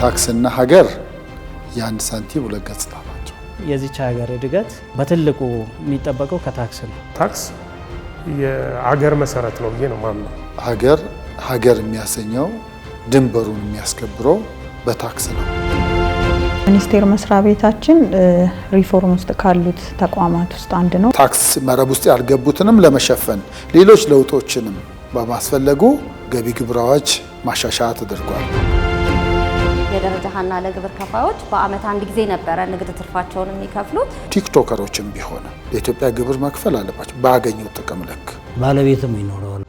ታክስና ሀገር የአንድ ሳንቲም ሁለት ገጽታ ናቸው። የዚች ሀገር እድገት በትልቁ የሚጠበቀው ከታክስ ነው። ታክስ የሀገር መሰረት ነው ብዬ ነው ማምነው። ሀገር የሚያሰኘው ድንበሩን የሚያስከብረው በታክስ ነው። ሚኒስቴር መስሪያ ቤታችን ሪፎርም ውስጥ ካሉት ተቋማት ውስጥ አንድ ነው። ታክስ መረብ ውስጥ ያልገቡትንም ለመሸፈን ሌሎች ለውጦችንም በማስፈለጉ ገቢ ግብር አዋጅ ማሻሻያ ተደርጓል። የደረጃ ሀና ለግብር ከፋዮች በአመት አንድ ጊዜ ነበረ ንግድ ትርፋቸውን የሚከፍሉት። ቲክቶከሮችም ቢሆን ለኢትዮጵያ ግብር መክፈል አለባቸው ባገኙት ጥቅም ልክ። ባለቤትም ይኖረዋል።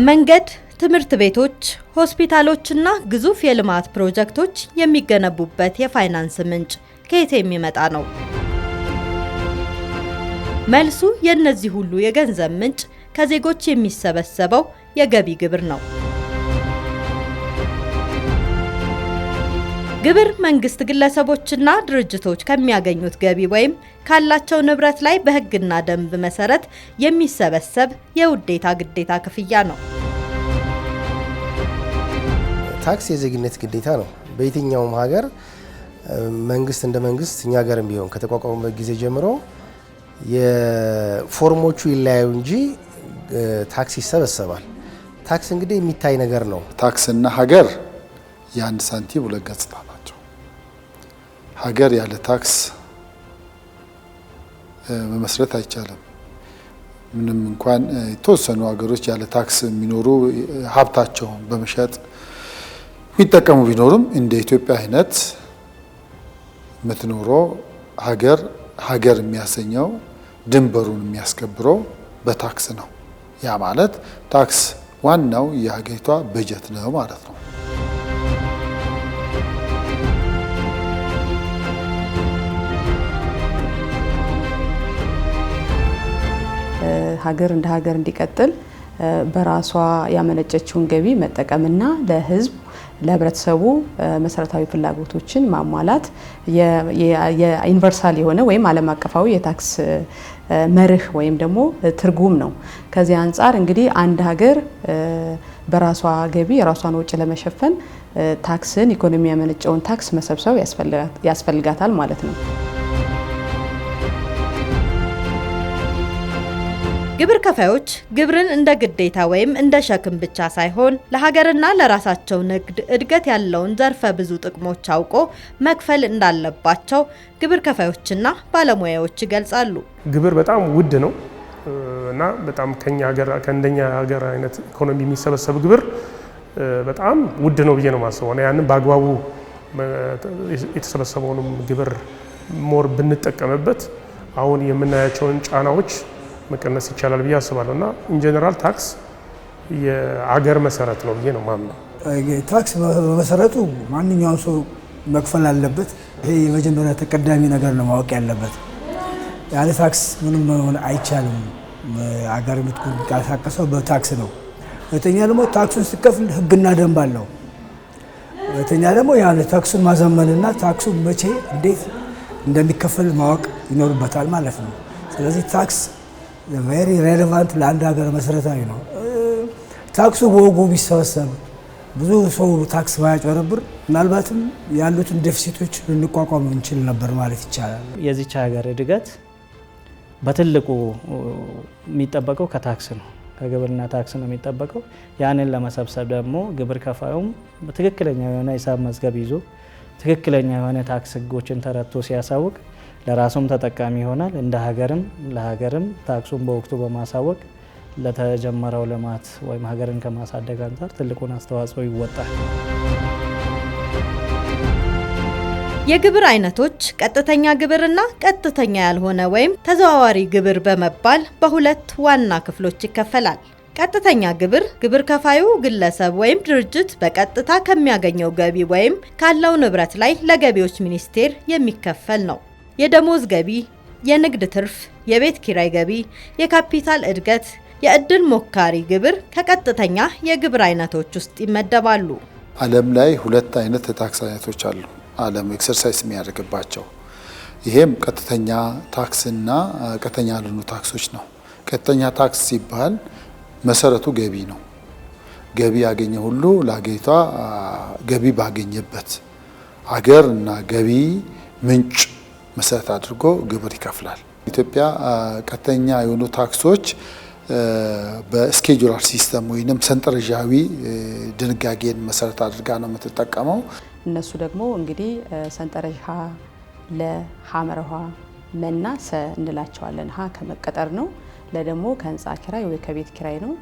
መንገድ፣ ትምህርት ቤቶች፣ ሆስፒታሎችና ግዙፍ የልማት ፕሮጀክቶች የሚገነቡበት የፋይናንስ ምንጭ ከየት የሚመጣ ነው? መልሱ የእነዚህ ሁሉ የገንዘብ ምንጭ ከዜጎች የሚሰበሰበው የገቢ ግብር ነው። ግብር መንግስት ግለሰቦችና ድርጅቶች ከሚያገኙት ገቢ ወይም ካላቸው ንብረት ላይ በሕግና ደንብ መሰረት የሚሰበሰብ የውዴታ ግዴታ ክፍያ ነው። ታክስ የዜግነት ግዴታ ነው። በየትኛውም ሀገር መንግስት እንደ መንግስት እኛ ሀገርም ቢሆን ከተቋቋመበት ጊዜ ጀምሮ የፎርሞቹ ይለያዩ እንጂ ታክስ ይሰበሰባል። ታክስ እንግዲህ የሚታይ ነገር ነው። ታክስና ሀገር የአንድ ሳንቲም ሁለት ገጽታ ናቸው። ሀገር ያለ ታክስ መመስረት አይቻልም። ምንም እንኳን የተወሰኑ ሀገሮች ያለ ታክስ የሚኖሩ ሀብታቸውን በመሸጥ የሚጠቀሙ ቢኖሩም እንደ ኢትዮጵያ አይነት የምትኖረው ሀገር የሚያሰኘው ድንበሩን የሚያስከብረው በታክስ ነው። ያ ማለት ታክስ ዋናው የሀገሪቷ በጀት ነው ማለት ነው። ሀገር እንደ ሀገር እንዲቀጥል በራሷ ያመነጨችውን ገቢ መጠቀምና ለሕዝብ ለህብረተሰቡ መሰረታዊ ፍላጎቶችን ማሟላት የዩኒቨርሳል የሆነ ወይም ዓለም አቀፋዊ የታክስ መርህ ወይም ደግሞ ትርጉም ነው። ከዚህ አንጻር እንግዲህ አንድ ሀገር በራሷ ገቢ የራሷን ወጪ ለመሸፈን ታክስን ኢኮኖሚ ያመነጨውን ታክስ መሰብሰብ ያስፈልጋታል ማለት ነው። ግብር ከፋዮች ግብርን እንደ ግዴታ ወይም እንደ ሸክም ብቻ ሳይሆን ለሀገርና ለራሳቸው ንግድ እድገት ያለውን ዘርፈ ብዙ ጥቅሞች አውቆ መክፈል እንዳለባቸው ግብር ከፋዮችና ባለሙያዎች ይገልጻሉ። ግብር በጣም ውድ ነው እና በጣም ከእንደኛ ሀገር አይነት ኢኮኖሚ የሚሰበሰብ ግብር በጣም ውድ ነው ብዬ ነው የማስበው። ያንን በአግባቡ የተሰበሰበውንም ግብር ሞር ብንጠቀምበት አሁን የምናያቸውን ጫናዎች መቀነስ ይቻላል ብዬ አስባለሁ እና ኢንጀነራል ታክስ የአገር መሰረት ነው ብዬ ነው ማምነው። ታክስ በመሰረቱ ማንኛውም ሰው መክፈል አለበት። ይሄ የመጀመሪያ ተቀዳሚ ነገር ነው ማወቅ ያለበት። ያለ ታክስ ምንም መሆን አይቻልም። አገር የምትንቀሳቀሰው በታክስ ነው። ሁለተኛ ደግሞ ታክሱን ሲከፍል ሕግና ደንብ አለው። ሁለተኛ ደግሞ ያለ ታክሱን ማዘመንና ታክሱ መቼ እንዴት እንደሚከፈል ማወቅ ይኖርበታል ማለት ነው። ስለዚህ ታክስ ቬሪ ሬሌቫንት ለአንድ ሀገር መሰረታዊ ነው። ታክሱ በወጉ ቢሰበሰብ ብዙ ሰው ታክስ ባያጭበረብር ምናልባትም ያሉትን ዴፊሲቶች ልንቋቋም እንችል ነበር ማለት ይቻላል። የዚች ሀገር እድገት በትልቁ የሚጠበቀው ከታክስ ነው፣ ከግብርና ታክስ ነው የሚጠበቀው። ያንን ለመሰብሰብ ደግሞ ግብር ከፋዩም ትክክለኛ የሆነ ሂሳብ መዝገብ ይዞ ትክክለኛ የሆነ ታክስ ህጎችን ተረድቶ ሲያሳውቅ ለራሱም ተጠቃሚ ይሆናል። እንደ ለሀገርም ታክሱን በወቅቱ በማሳወቅ ለተጀመረው ልማት ወይም ሀገርን ከማሳደግ አንጻር ትልቁን አስተዋጽኦ ይወጣል። የግብር አይነቶች ቀጥተኛ ግብርና ቀጥተኛ ያልሆነ ወይም ተዘዋዋሪ ግብር በመባል በሁለት ዋና ክፍሎች ይከፈላል። ቀጥተኛ ግብር ከፋዩ ግለሰብ ወይም ድርጅት በቀጥታ ከሚያገኘው ገቢ ወይም ካለው ንብረት ላይ ለገቢዎች ሚኒስቴር የሚከፈል ነው። የደሞዝ ገቢ፣ የንግድ ትርፍ፣ የቤት ኪራይ ገቢ፣ የካፒታል እድገት፣ የእድል ሞካሪ ግብር ከቀጥተኛ የግብር አይነቶች ውስጥ ይመደባሉ። ዓለም ላይ ሁለት አይነት የታክስ አይነቶች አሉ። ዓለም ኤክሰርሳይዝ የሚያደርግባቸው ይሄም ቀጥተኛ ታክስና ቀጥተኛ ያልሆኑ ታክሶች ነው። ቀጥተኛ ታክስ ሲባል መሰረቱ ገቢ ነው። ገቢ ያገኘ ሁሉ ለሀገሪቷ ገቢ ባገኘበት አገር እና ገቢ ምንጭ መሰረት አድርጎ ግብር ይከፍላል። ኢትዮጵያ ቀጥተኛ የሆኑ ታክሶች በስኬጁላር ሲስተም ወይንም ሰንጠረዣዊ ድንጋጌን መሰረት አድርጋ ነው የምትጠቀመው። እነሱ ደግሞ እንግዲህ ሰንጠረዥ ሀ፣ ለ፣ ሐመረሃ፣ መና ሰ እንላቸዋለን። ሀ ከመቀጠር ነው። ለ ደግሞ ከህንፃ ኪራይ ወይ ከቤት ኪራይ ነው።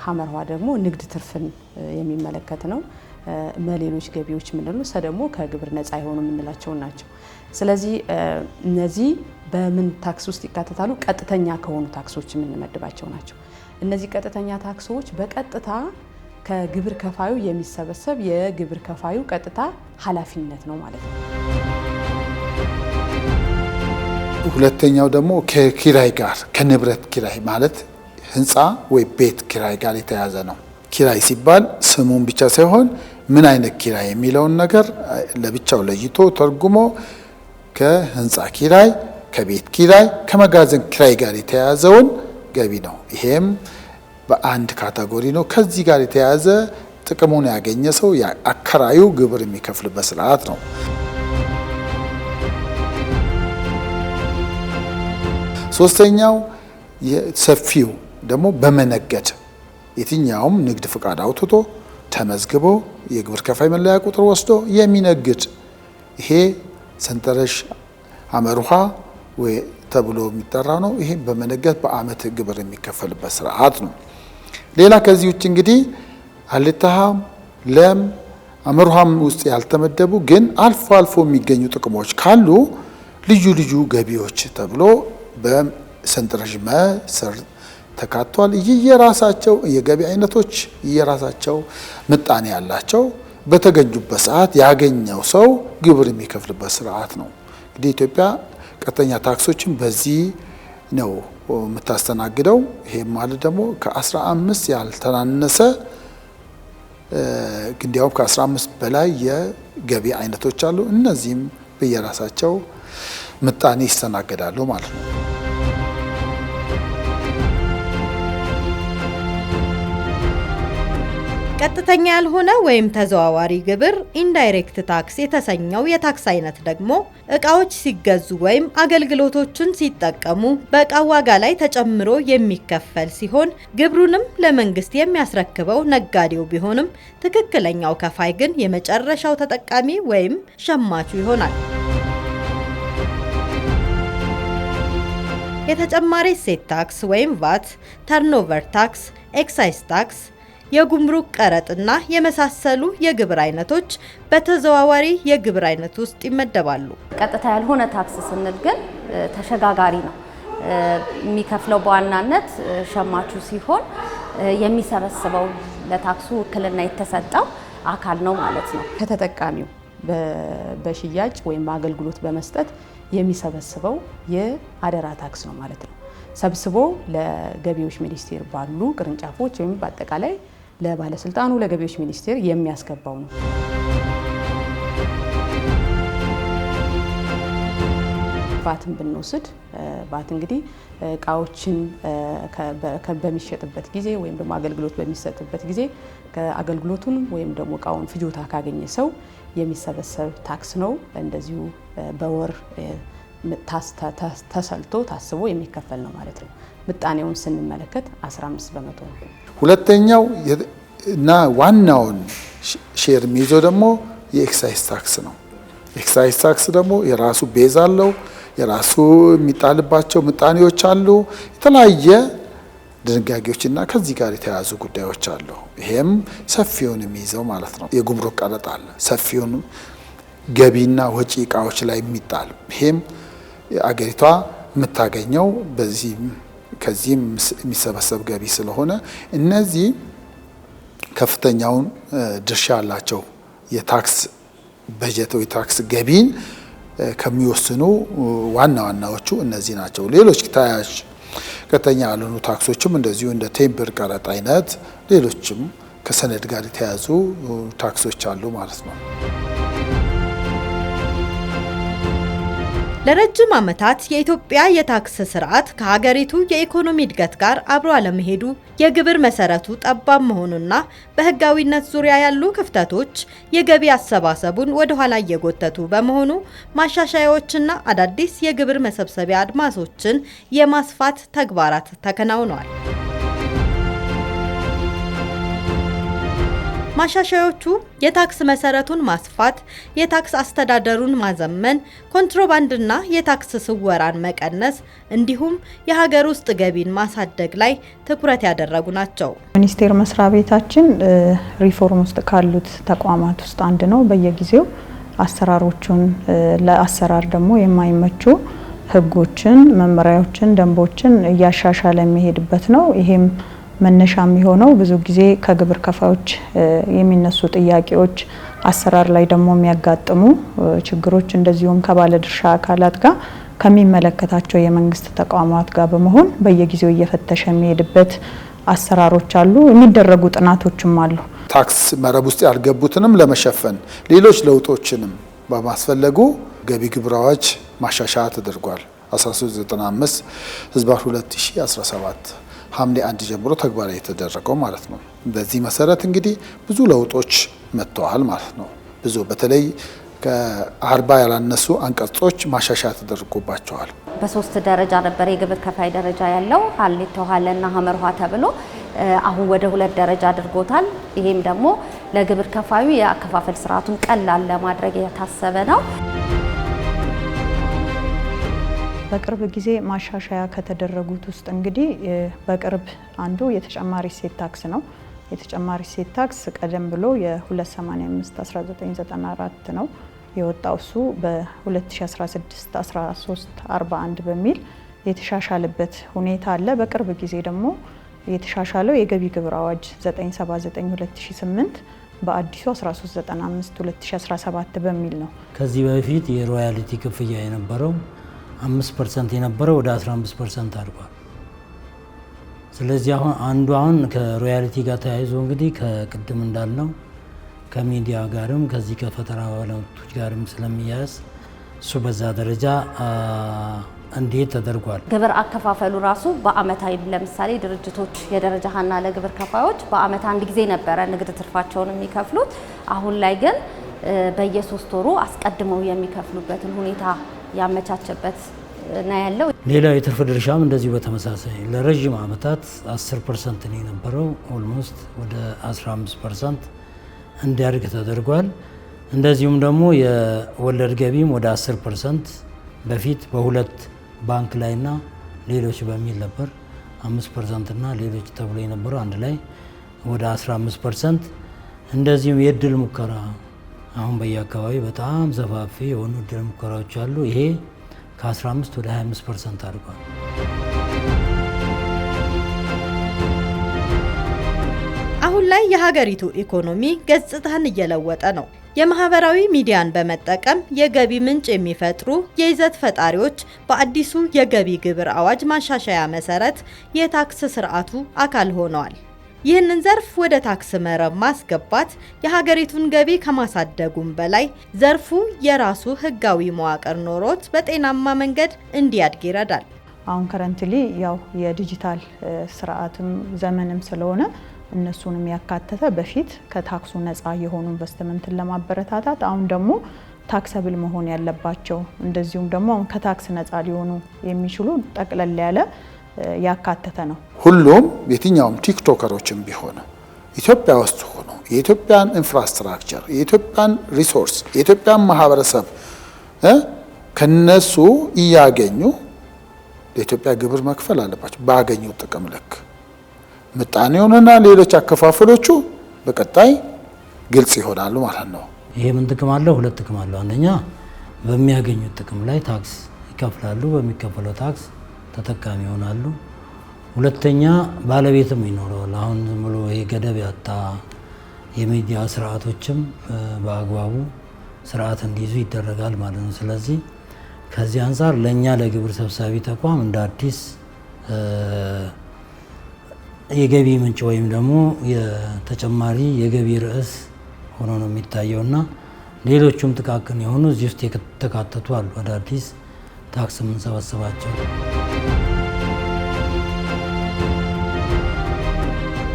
ሐመረሃ ደግሞ ንግድ ትርፍን የሚመለከት ነው። መሌሎች ገቢዎች የምንለው ሰ ደግሞ ከግብር ነፃ የሆኑ የምንላቸው ናቸው። ስለዚህ እነዚህ በምን ታክስ ውስጥ ይካተታሉ? ቀጥተኛ ከሆኑ ታክሶች የምንመድባቸው ናቸው። እነዚህ ቀጥተኛ ታክሶች በቀጥታ ከግብር ከፋዩ የሚሰበሰብ የግብር ከፋዩ ቀጥታ ኃላፊነት ነው ማለት ነው። ሁለተኛው ደግሞ ከኪራይ ጋር ከንብረት ኪራይ ማለት ህንፃ ወይ ቤት ኪራይ ጋር የተያዘ ነው። ኪራይ ሲባል ስሙን ብቻ ሳይሆን ምን አይነት ኪራይ የሚለውን ነገር ለብቻው ለይቶ ተርጉሞ ከህንፃ ኪራይ፣ ከቤት ኪራይ፣ ከመጋዘን ኪራይ ጋር የተያዘውን ገቢ ነው። ይሄም በአንድ ካቴጎሪ ነው። ከዚህ ጋር የተያዘ ጥቅሙን ያገኘ ሰው አከራዩ ግብር የሚከፍልበት ስርዓት ነው። ሶስተኛው ሰፊው ደግሞ በመነገድ የትኛውም ንግድ ፍቃድ አውጥቶ ተመዝግቦ የግብር ከፋይ መለያ ቁጥር ወስዶ የሚነግድ ይሄ ሰንጠረዥ ሐመረሃ ወይ ተብሎ የሚጠራ ነው። ይሄ በመነገድ በአመት ግብር የሚከፈልበት ስርዓት ነው። ሌላ ከዚህ ውጭ እንግዲህ አልታሃም፣ ለም፣ ሐመረሃም ውስጥ ያልተመደቡ ግን አልፎ አልፎ የሚገኙ ጥቅሞች ካሉ ልዩ ልዩ ገቢዎች ተብሎ በሰንጠረዥ መ ስር ተካቷል። የራሳቸው የገቢ አይነቶች የራሳቸው ምጣኔ ያላቸው በተገኙበት ሰዓት ያገኘው ሰው ግብር የሚከፍልበት ስርዓት ነው። እንግዲህ ኢትዮጵያ ቀጥተኛ ታክሶችን በዚህ ነው የምታስተናግደው። ይሄም ማለት ደግሞ ከ15 ያልተናነሰ እንዲያውም ከ15 በላይ የገቢ አይነቶች አሉ። እነዚህም በየራሳቸው ምጣኔ ይስተናገዳሉ ማለት ነው። ቀጥተኛ ያልሆነ ወይም ተዘዋዋሪ ግብር ኢንዳይሬክት ታክስ የተሰኘው የታክስ አይነት ደግሞ እቃዎች ሲገዙ ወይም አገልግሎቶችን ሲጠቀሙ በእቃው ዋጋ ላይ ተጨምሮ የሚከፈል ሲሆን ግብሩንም ለመንግስት የሚያስረክበው ነጋዴው ቢሆንም ትክክለኛው ከፋይ ግን የመጨረሻው ተጠቃሚ ወይም ሸማቹ ይሆናል። የተጨማሪ እሴት ታክስ ወይም ቫት፣ ተርኖቨር ታክስ፣ ኤክሳይዝ ታክስ፣ የጉምሩክ ቀረጥና የመሳሰሉ የግብር አይነቶች በተዘዋዋሪ የግብር አይነት ውስጥ ይመደባሉ። ቀጥታ ያልሆነ ታክስ ስንል ግን ተሸጋጋሪ ነው። የሚከፍለው በዋናነት ሸማቹ ሲሆን የሚሰበስበው ለታክሱ ውክልና የተሰጠው አካል ነው ማለት ነው። ከተጠቃሚው በሽያጭ ወይም አገልግሎት በመስጠት የሚሰበስበው የአደራ ታክስ ነው ማለት ነው። ሰብስቦ ለገቢዎች ሚኒስቴር ባሉ ቅርንጫፎች ወይም በአጠቃላይ ለባለስልጣኑ ለገቢዎች ሚኒስቴር የሚያስገባው ነው። ቫትን ብንወስድ ቫት እንግዲህ እቃዎችን በሚሸጥበት ጊዜ ወይም ደግሞ አገልግሎት በሚሰጥበት ጊዜ አገልግሎቱን ወይም ደግሞ እቃውን ፍጆታ ካገኘ ሰው የሚሰበሰብ ታክስ ነው። እንደዚሁ በወር ተሰልቶ ታስቦ የሚከፈል ነው ማለት ነው። ምጣኔውን ስንመለከት 15 በመቶ ነው። ሁለተኛው እና ዋናውን ሼር የሚይዘው ደግሞ የኤክሳይዝ ታክስ ነው። ኤክሳይዝ ታክስ ደግሞ የራሱ ቤዝ አለው፣ የራሱ የሚጣልባቸው ምጣኔዎች አሉ፣ የተለያየ ድንጋጌዎችና ከዚህ ጋር የተያያዙ ጉዳዮች አሉ። ይሄም ሰፊውን የሚይዘው ማለት ነው። የጉምሩክ ቀረጥ አለ፣ ሰፊውን ገቢና ወጪ እቃዎች ላይ የሚጣል ይሄም አገሪቷ የምታገኘው ከዚህም የሚሰበሰብ ገቢ ስለሆነ እነዚህ ከፍተኛውን ድርሻ ያላቸው የታክስ በጀት ወይ ታክስ ገቢን ከሚወስኑ ዋና ዋናዎቹ እነዚህ ናቸው። ሌሎች ተያያዥ ቀጥተኛ ያልሆኑ ታክሶችም እንደዚሁ እንደ ቴምብር ቀረጥ አይነት ሌሎችም ከሰነድ ጋር የተያያዙ ታክሶች አሉ ማለት ነው። ለረጅም ዓመታት የኢትዮጵያ የታክስ ስርዓት ከሀገሪቱ የኢኮኖሚ እድገት ጋር አብሮ አለመሄዱ የግብር መሰረቱ ጠባብ መሆኑና በህጋዊነት ዙሪያ ያሉ ክፍተቶች የገቢ አሰባሰቡን ወደ ኋላ እየጎተቱ በመሆኑ ማሻሻያዎችና አዳዲስ የግብር መሰብሰቢያ አድማሶችን የማስፋት ተግባራት ተከናውነዋል። ማሻሻያዎቹ የታክስ መሰረቱን ማስፋት፣ የታክስ አስተዳደሩን ማዘመን፣ ኮንትሮባንድና የታክስ ስወራን መቀነስ እንዲሁም የሀገር ውስጥ ገቢን ማሳደግ ላይ ትኩረት ያደረጉ ናቸው። ሚኒስቴር መስሪያ ቤታችን ሪፎርም ውስጥ ካሉት ተቋማት ውስጥ አንድ ነው። በየጊዜው አሰራሮቹን ለአሰራር ደግሞ የማይመቹ ህጎችን፣ መመሪያዎችን፣ ደንቦችን እያሻሻለ የሚሄድበት ነው። ይሄም መነሻ የሚሆነው ብዙ ጊዜ ከግብር ከፋዮች የሚነሱ ጥያቄዎች፣ አሰራር ላይ ደግሞ የሚያጋጥሙ ችግሮች እንደዚሁም ከባለድርሻ አካላት ጋር ከሚመለከታቸው የመንግስት ተቋማት ጋር በመሆን በየጊዜው እየፈተሸ የሚሄድበት አሰራሮች አሉ። የሚደረጉ ጥናቶችም አሉ። ታክስ መረብ ውስጥ ያልገቡትንም ለመሸፈን ሌሎች ለውጦችንም በማስፈለጉ ገቢ ግብር አዋጅ ማሻሻያ ተደርጓል። 1395 ህዝባር 2017 ሐምሌ 1 ጀምሮ ተግባራዊ የተደረገው ማለት ነው። በዚህ መሰረት እንግዲህ ብዙ ለውጦች መጥተዋል ማለት ነው። ብዙ በተለይ ከ40 ያላነሱ አንቀጾች ማሻሻያ ተደርጎባቸዋል። በ3 ደረጃ ነበር የግብር ከፋይ ደረጃ ያለው ሀሌቶ ሀለና ሀመርሃ ተብሎ አሁን ወደ 2 ደረጃ አድርጎታል። ይሄም ደግሞ ለግብር ከፋዩ የአከፋፈል ስርዓቱን ቀላል ለማድረግ የታሰበ ነው። በቅርብ ጊዜ ማሻሻያ ከተደረጉት ውስጥ እንግዲህ በቅርብ አንዱ የተጨማሪ እሴት ታክስ ነው። የተጨማሪ እሴት ታክስ ቀደም ብሎ የ285 1994 ነው የወጣው። እሱ በ2016 1341 በሚል የተሻሻለበት ሁኔታ አለ። በቅርብ ጊዜ ደግሞ የተሻሻለው የገቢ ግብር አዋጅ 979 2008 በአዲሱ 1395 2017 በሚል ነው። ከዚህ በፊት የሮያሊቲ ክፍያ የነበረው 5% የነበረው ወደ 15% አድጓል። ስለዚህ አሁን ከሮያሊቲ ጋር ተያይዞ እንግዲህ ከቅድም እንዳልነው ከሚዲያ ጋርም ከዚህ ከፈጠራ ባለመብቶች ጋርም ስለሚያያዝ እሱ በዛ ደረጃ እንዴት ተደርጓል። ግብር አከፋፈሉ ራሱ በአመታዊ ለምሳሌ ድርጅቶች የደረጃ ሀና ለግብር ከፋዮች በአመት አንድ ጊዜ ነበረ ንግድ ትርፋቸውን የሚከፍሉት። አሁን ላይ ግን በየ3 ወሩ አስቀድመው የሚከፍሉበትን ሁኔታ ያመቻቸበት ነው ያለው። ሌላው የትርፍ ድርሻም እንደዚሁ በተመሳሳይ ለረጅም አመታት 10% ነው የነበረው ኦልሞስት ወደ 15% እንዲያድግ ተደርጓል። እንደዚሁም ደግሞ የወለድ ገቢም ወደ 10% በፊት በሁለት ባንክ ላይና ሌሎች በሚል ነበር 5% እና ሌሎች ተብሎ የነበረው አንድ ላይ ወደ 15%። እንደዚሁም የእድል ሙከራ አሁን በየአካባቢ በጣም ሰፋፊ የሆኑ እድል ሙከራዎች አሉ። ይሄ ከ15 ወደ 25% አድርጓል። አሁን ላይ የሀገሪቱ ኢኮኖሚ ገጽታን እየለወጠ ነው። የማህበራዊ ሚዲያን በመጠቀም የገቢ ምንጭ የሚፈጥሩ የይዘት ፈጣሪዎች በአዲሱ የገቢ ግብር አዋጅ ማሻሻያ መሰረት የታክስ ስርዓቱ አካል ሆነዋል። ይህንን ዘርፍ ወደ ታክስ መረብ ማስገባት የሀገሪቱን ገቢ ከማሳደጉም በላይ ዘርፉ የራሱ ህጋዊ መዋቅር ኖሮት በጤናማ መንገድ እንዲያድግ ይረዳል። አሁን ከረንትሊ ያው የዲጂታል ስርዓትም ዘመንም ስለሆነ እነሱንም ያካተተ በፊት ከታክሱ ነፃ የሆኑ ኢንቨስትመንትን ለማበረታታት አሁን ደግሞ ታክሰብል መሆን ያለባቸው እንደዚሁም ደግሞ አሁን ከታክስ ነፃ ሊሆኑ የሚችሉ ጠቅለል ያለ ያካተተ ነው። ሁሉም የትኛውም ቲክቶከሮችም ቢሆኑ ኢትዮጵያ ውስጥ ሆኖ የኢትዮጵያን ኢንፍራስትራክቸር፣ የኢትዮጵያን ሪሶርስ፣ የኢትዮጵያን ማህበረሰብ ከነሱ እያገኙ ለኢትዮጵያ ግብር መክፈል አለባቸው። ባገኙት ጥቅም ልክ ምጣኔውንና ሌሎች አከፋፈሎቹ በቀጣይ ግልጽ ይሆናሉ ማለት ነው። ይሄ ምን ጥቅም አለው? ሁለት ጥቅም አለው። አንደኛ በሚያገኙት ጥቅም ላይ ታክስ ይከፍላሉ፣ በሚከፈለው ታክስ ተጠቃሚ ይሆናሉ። ሁለተኛ ባለቤትም ይኖረዋል። አሁን ዝም ብሎ ይሄ ገደብ ያጣ የሚዲያ ስርዓቶችም በአግባቡ ስርዓት እንዲይዙ ይደረጋል ማለት ነው። ስለዚህ ከዚህ አንጻር ለእኛ ለግብር ሰብሳቢ ተቋም እንደ አዲስ የገቢ ምንጭ ወይም ደግሞ የተጨማሪ የገቢ ርዕስ ሆኖ ነው የሚታየውና ሌሎቹም ጥቃቅን የሆኑ እዚህ ውስጥ የተካተቱ አሉ። አዳዲስ ታክስ የምንሰበስባቸው።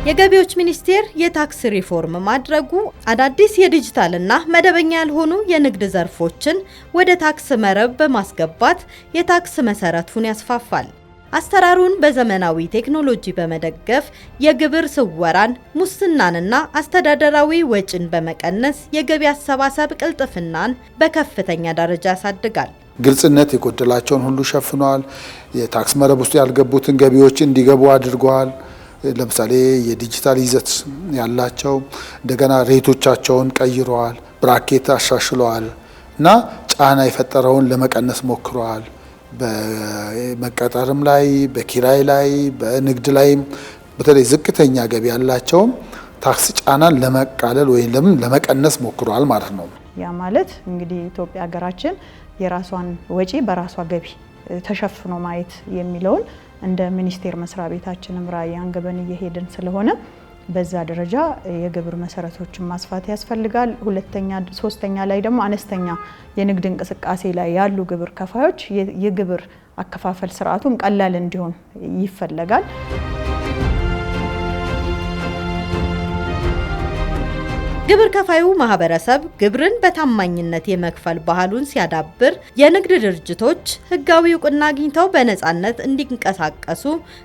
የገቢዎች ሚኒስቴር የታክስ ሪፎርም ማድረጉ አዳዲስ የዲጂታልና መደበኛ ያልሆኑ የንግድ ዘርፎችን ወደ ታክስ መረብ በማስገባት የታክስ መሰረቱን ያስፋፋል። አሰራሩን በዘመናዊ ቴክኖሎጂ በመደገፍ የግብር ስወራን፣ ሙስናንና አስተዳደራዊ ወጪን በመቀነስ የገቢ አሰባሰብ ቅልጥፍናን በከፍተኛ ደረጃ ያሳድጋል። ግልጽነት የጎደላቸውን ሁሉ ሸፍኗል። የታክስ መረብ ውስጥ ያልገቡትን ገቢዎች እንዲገቡ አድርገዋል። ለምሳሌ የዲጂታል ይዘት ያላቸው እንደገና ሬቶቻቸውን ቀይረዋል፣ ብራኬት አሻሽለዋል እና ጫና የፈጠረውን ለመቀነስ ሞክረዋል። በመቀጠርም ላይ፣ በኪራይ ላይ፣ በንግድ ላይም በተለይ ዝቅተኛ ገቢ ያላቸውም ታክስ ጫናን ለመቃለል ወይም ለመቀነስ ሞክረዋል ማለት ነው። ያ ማለት እንግዲህ ኢትዮጵያ ሀገራችን የራሷን ወጪ በራሷ ገቢ ተሸፍኖ ማየት የሚለውን እንደ ሚኒስቴር መስሪያ ቤታችንም ራዕይ አንግበን እየሄድን ስለሆነ በዛ ደረጃ የግብር መሰረቶችን ማስፋት ያስፈልጋል። ሁለተኛ ሶስተኛ ላይ ደግሞ አነስተኛ የንግድ እንቅስቃሴ ላይ ያሉ ግብር ከፋዮች የግብር አከፋፈል ስርዓቱም ቀላል እንዲሆን ይፈለጋል። ግብር ከፋዩ ማህበረሰብ ግብርን በታማኝነት የመክፈል ባህሉን ሲያዳብር የንግድ ድርጅቶች ህጋዊ እውቅና አግኝተው በነፃነት እንዲንቀሳቀሱ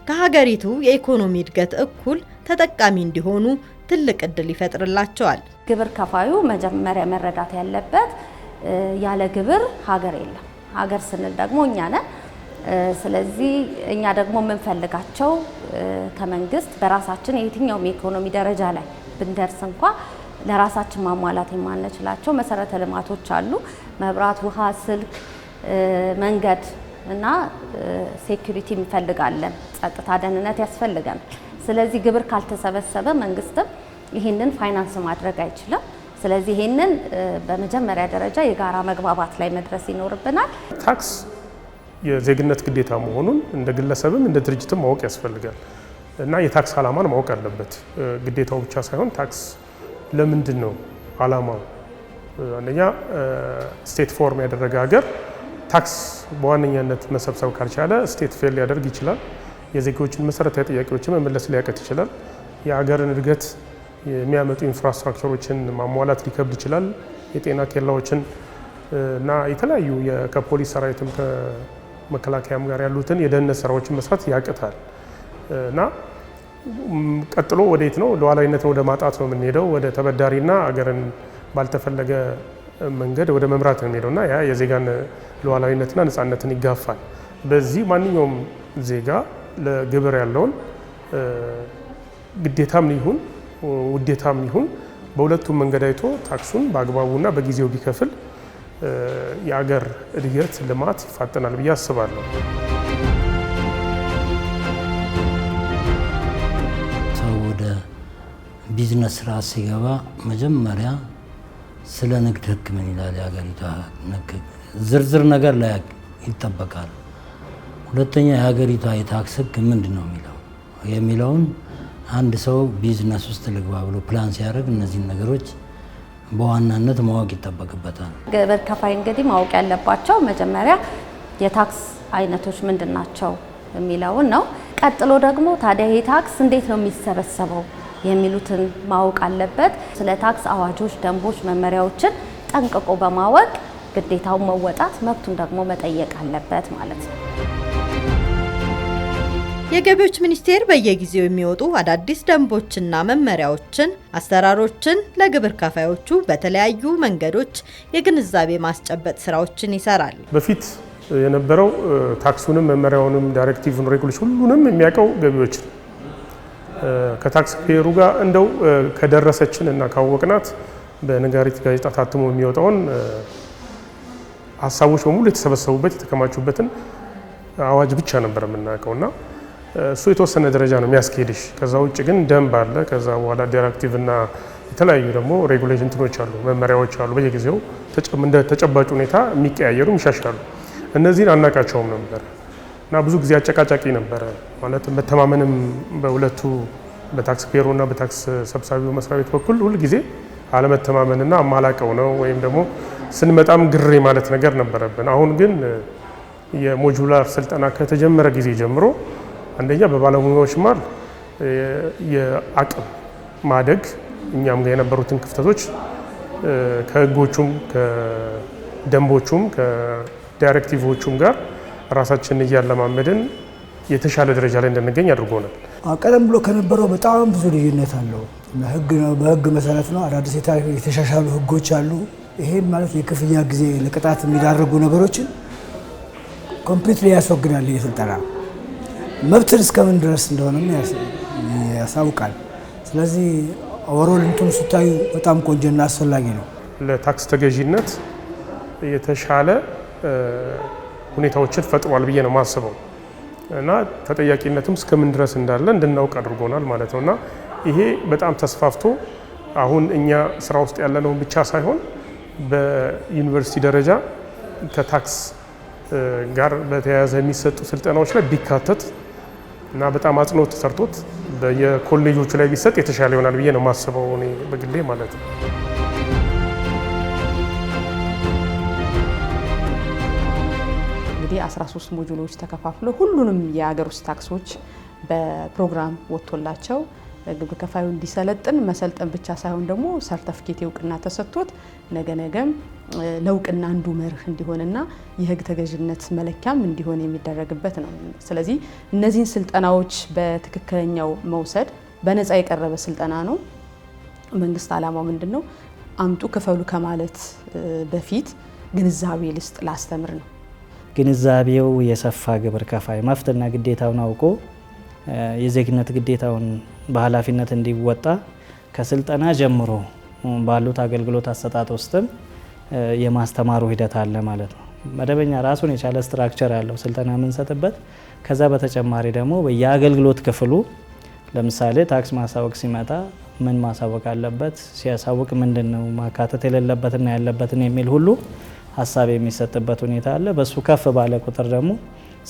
ከሀገሪቱ የኢኮኖሚ እድገት እኩል ተጠቃሚ እንዲሆኑ ትልቅ እድል ይፈጥርላቸዋል። ግብር ከፋዩ መጀመሪያ መረዳት ያለበት ያለ ግብር ሀገር የለም። ሀገር ስንል ደግሞ እኛ ነን። ስለዚህ እኛ ደግሞ የምንፈልጋቸው ከመንግስት በራሳችን የትኛውም የኢኮኖሚ ደረጃ ላይ ብንደርስ እንኳ ለራሳችን ማሟላት የማንችላቸው መሰረተ ልማቶች አሉ። መብራት፣ ውሃ፣ ስልክ፣ መንገድ እና ሴኩሪቲ እንፈልጋለን። ጸጥታ፣ ደህንነት ያስፈልጋል። ስለዚህ ግብር ካልተሰበሰበ መንግስትም ይህንን ፋይናንስ ማድረግ አይችልም። ስለዚህ ይህንን በመጀመሪያ ደረጃ የጋራ መግባባት ላይ መድረስ ይኖርብናል። ታክስ የዜግነት ግዴታ መሆኑን እንደ ግለሰብም እንደ ድርጅትም ማወቅ ያስፈልጋል እና የታክስ ዓላማን ማወቅ አለበት። ግዴታው ብቻ ሳይሆን ታክስ ለምንድን ነው ዓላማው? አንደኛ ስቴት ፎርም ያደረገ ሀገር ታክስ በዋነኛነት መሰብሰብ ካልቻለ ስቴት ፌል ሊያደርግ ይችላል። የዜጎችን መሰረታዊ ጥያቄዎችን መመለስ ሊያቀት ይችላል። የሀገርን እድገት የሚያመጡ ኢንፍራስትራክቸሮችን ማሟላት ሊከብድ ይችላል። የጤና ኬላዎችን እና የተለያዩ ከፖሊስ ሰራዊትም ከመከላከያም ጋር ያሉትን የደህንነት ስራዎችን መስራት ያቅታል እና ቀጥሎ ወዴት ነው? ሉዓላዊነትን ወደ ማጣት ነው የምንሄደው። ወደ ተበዳሪና አገርን ባልተፈለገ መንገድ ወደ መምራት ነው የምንሄደውና ያ የዜጋን ሉዓላዊነትና ነፃነትን ይጋፋል። በዚህ ማንኛውም ዜጋ ለግብር ያለውን ግዴታም ይሁን ውዴታም ይሁን በሁለቱም መንገድ አይቶ ታክሱን በአግባቡና በጊዜው ቢከፍል የአገር እድገት ልማት ይፋጠናል ብዬ አስባለሁ። ቢዝነስ ስራ ሲገባ መጀመሪያ ስለ ንግድ ህግ ምን ይላል የሀገሪቷ ንግድ ዝርዝር ነገር ላይ ይጠበቃል። ሁለተኛ የሀገሪቷ የታክስ ህግ ምንድን ነው የሚለውን አንድ ሰው ቢዝነስ ውስጥ ልግባ ብሎ ፕላን ሲያደርግ እነዚህን ነገሮች በዋናነት ማወቅ ይጠበቅበታል። ግብር ከፋይ እንግዲህ ማወቅ ያለባቸው መጀመሪያ የታክስ አይነቶች ምንድን ናቸው የሚለውን ነው። ቀጥሎ ደግሞ ታዲያ ይሄ ታክስ እንዴት ነው የሚሰበሰበው የሚሉትን ማወቅ አለበት። ስለ ታክስ አዋጆች፣ ደንቦች፣ መመሪያዎችን ጠንቅቆ በማወቅ ግዴታውን መወጣት መብቱን ደግሞ መጠየቅ አለበት ማለት ነው። የገቢዎች ሚኒስቴር በየጊዜው የሚወጡ አዳዲስ ደንቦችና መመሪያዎችን፣ አሰራሮችን ለግብር ከፋዮቹ በተለያዩ መንገዶች የግንዛቤ ማስጨበጥ ስራዎችን ይሰራል። በፊት የነበረው ታክሱንም መመሪያውንም ዳይሬክቲቭን ሬጉሌሽን ሁሉንም የሚያውቀው ገቢዎች ከታክስ ፔሩ ጋር እንደው ከደረሰችን እና ካወቅናት በነጋሪት ጋዜጣ ታትሞ የሚወጣውን ሀሳቦች በሙሉ የተሰበሰቡበት የተከማቹበትን አዋጅ ብቻ ነበር የምናውቀውና እሱ የተወሰነ ደረጃ ነው የሚያስኬድሽ። ከዛ ውጭ ግን ደንብ አለ። ከዛ በኋላ ዳይሬክቲቭ እና የተለያዩ ደግሞ ሬጉሌሽን እንትኖች አሉ፣ መመሪያዎች አሉ። በየጊዜው እንደ ተጨባጭ ሁኔታ የሚቀያየሩ ይሻሻሉ። እነዚህን አናውቃቸውም ነበር እና ብዙ ጊዜ አጨቃጫቂ ነበረ። ማለት መተማመንም በሁለቱ በታክስ ፔሩ እና በታክስ ሰብሳቢው መስሪያ ቤት በኩል ሁል ጊዜ አለመተማመንና አማላቀው ነው ወይም ደግሞ ስንመጣም ግሬ ማለት ነገር ነበረብን። አሁን ግን የሞጁላር ስልጠና ከተጀመረ ጊዜ ጀምሮ አንደኛ በባለሙያዎች ማል የአቅም ማደግ እኛም ጋር የነበሩትን ክፍተቶች ከህጎቹም ከደንቦቹም ከዳይሬክቲቮቹም ጋር ራሳችንን እያለማመድን የተሻለ ደረጃ ላይ እንድንገኝ አድርጎናል። ቀደም ብሎ ከነበረው በጣም ብዙ ልዩነት አለው። ህግ ነው፣ በህግ መሰረት ነው። አዳዲስ የተሻሻሉ ህጎች አሉ። ይሄም ማለት የክፍያ ጊዜ ለቅጣት የሚዳርጉ ነገሮችን ኮምፕሊትሊ ያስወግዳል። የስልጠና መብትን እስከምን ድረስ እንደሆነም ያሳውቃል። ስለዚህ ኦቨርኦል እንትኑ ሲታዩ በጣም ቆንጆና አስፈላጊ ነው። ለታክስ ተገዢነት የተሻለ ሁኔታዎችን ፈጥሯል ብዬ ነው የማስበው እና ተጠያቂነቱም እስከምን ድረስ እንዳለ እንድናውቅ አድርጎናል ማለት ነው እና ይሄ በጣም ተስፋፍቶ አሁን እኛ ስራ ውስጥ ያለነው ብቻ ሳይሆን በዩኒቨርሲቲ ደረጃ ከታክስ ጋር በተያያዘ የሚሰጡ ስልጠናዎች ላይ ቢካተት እና በጣም አጽንኦት ተሰርቶት በየኮሌጆቹ ላይ ቢሰጥ የተሻለ ይሆናል ብዬ ነው የማስበው እኔ በግሌ ማለት ነው። እንግዲህ 13 ሞጁሎች ተከፋፍሎ ሁሉንም የሀገር ውስጥ ታክሶች በፕሮግራም ወጥቶላቸው ግብር ከፋዩ እንዲሰለጥን መሰልጠን ብቻ ሳይሆን ደግሞ ሰርተፊኬት እውቅና ተሰጥቶት ነገም ለውቅና አንዱ መርህ እንዲሆንና የህግ ተገዥነት መለኪያም እንዲሆን የሚደረግበት ነው። ስለዚህ እነዚህን ስልጠናዎች በትክክለኛው መውሰድ በነፃ የቀረበ ስልጠና ነው። መንግስት ዓላማው ምንድነው? አምጡ ክፈሉ ከማለት በፊት ግንዛቤ ልስጥ ላስተምር ነው። ግንዛቤው የሰፋ ግብር ከፋይ መብትና ግዴታውን አውቆ የዜግነት ግዴታውን በኃላፊነት እንዲወጣ ከስልጠና ጀምሮ ባሉት አገልግሎት አሰጣጥ ውስጥም የማስተማሩ ሂደት አለ ማለት ነው። መደበኛ ራሱን የቻለ ስትራክቸር ያለው ስልጠና የምንሰጥበት፣ ከዛ በተጨማሪ ደግሞ የአገልግሎት ክፍሉ ለምሳሌ ታክስ ማሳወቅ ሲመጣ ምን ማሳወቅ አለበት፣ ሲያሳውቅ ምንድነው ማካተት የሌለበትና ያለበትን የሚል ሁሉ ሀሳብ የሚሰጥበት ሁኔታ አለ። በሱ ከፍ ባለ ቁጥር ደግሞ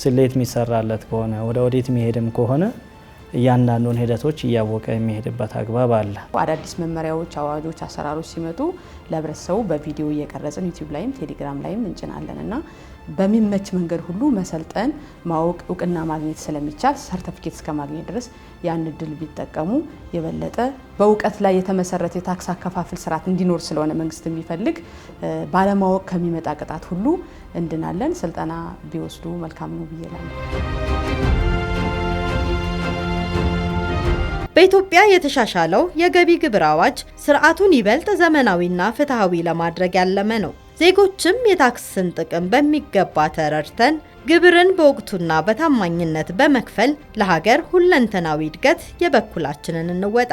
ስሌት የሚሰራለት ከሆነ ወደ ኦዲት የሚሄድም ከሆነ እያንዳንዱን ሂደቶች እያወቀ የሚሄድበት አግባብ አለ። አዳዲስ መመሪያዎች፣ አዋጆች፣ አሰራሮች ሲመጡ ለህብረተሰቡ በቪዲዮ እየቀረጽን ዩቲዩብ ላይም ቴሌግራም ላይም እንጭናለን እና በሚመች መንገድ ሁሉ መሰልጠን፣ ማወቅ፣ እውቅና ማግኘት ስለሚቻል ሰርቲፊኬት እስከ ማግኘት ድረስ ያን እድል ቢጠቀሙ የበለጠ በእውቀት ላይ የተመሰረተ የታክስ አከፋፈል ስርዓት እንዲኖር ስለሆነ መንግስት የሚፈልግ ባለማወቅ ከሚመጣ ቅጣት ሁሉ እንድናለን። ስልጠና ቢወስዱ መልካም ነው ብዬ እላለሁ። በኢትዮጵያ የተሻሻለው የገቢ ግብር አዋጅ ስርዓቱን ይበልጥ ዘመናዊና ፍትሃዊ ለማድረግ ያለመ ነው። ዜጎችም የታክስን ጥቅም በሚገባ ተረድተን ግብርን በወቅቱና በታማኝነት በመክፈል ለሀገር ሁለንተናዊ እድገት የበኩላችንን እንወጣ።